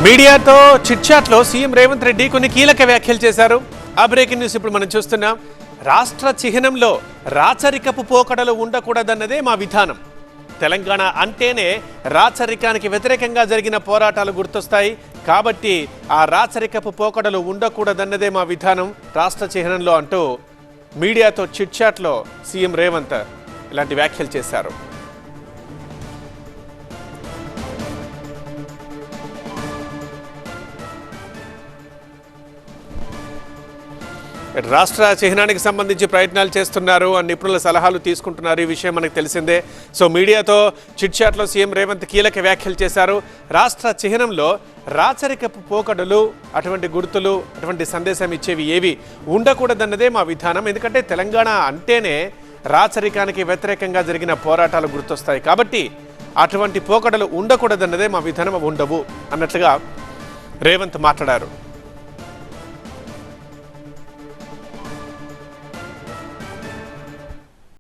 మీడియాతో చిట్చాట్లో సీఎం రేవంత్ రెడ్డి కొన్ని కీలక వ్యాఖ్యలు చేశారు. ఆ బ్రేకింగ్ న్యూస్ ఇప్పుడు మనం చూస్తున్నాం. రాష్ట్ర చిహ్నంలో రాచరికపు పోకడలు ఉండకూడదన్నదే మా విధానం. తెలంగాణ అంటేనే రాచరికానికి వ్యతిరేకంగా జరిగిన పోరాటాలు గుర్తొస్తాయి. కాబట్టి ఆ రాచరికపు పోకడలు ఉండకూడదన్నదే మా విధానం రాష్ట్ర చిహ్నంలో అంటూ మీడియాతో చిట్చాట్లో సీఎం రేవంత్ ఇలాంటి వ్యాఖ్యలు చేశారు. రాష్ట్ర చిహ్నానికి సంబంధించి ప్రయత్నాలు చేస్తున్నారు, నిపుణుల సలహాలు తీసుకుంటున్నారు. ఈ విషయం మనకు తెలిసిందే. సో మీడియాతో చిట్చాట్లో సీఎం రేవంత్ కీలక వ్యాఖ్యలు చేశారు. రాష్ట్ర చిహ్నంలో రాచరికపు పోకడలు, అటువంటి గుర్తులు, అటువంటి సందేశం ఇచ్చేవి ఏవి ఉండకూడదన్నదే మా విధానం. ఎందుకంటే తెలంగాణ అంటేనే రాచరికానికి వ్యతిరేకంగా జరిగిన పోరాటాలు గుర్తొస్తాయి. కాబట్టి అటువంటి పోకడలు ఉండకూడదన్నదే మా విధానం, ఉండవు అన్నట్లుగా రేవంత్ మాట్లాడారు.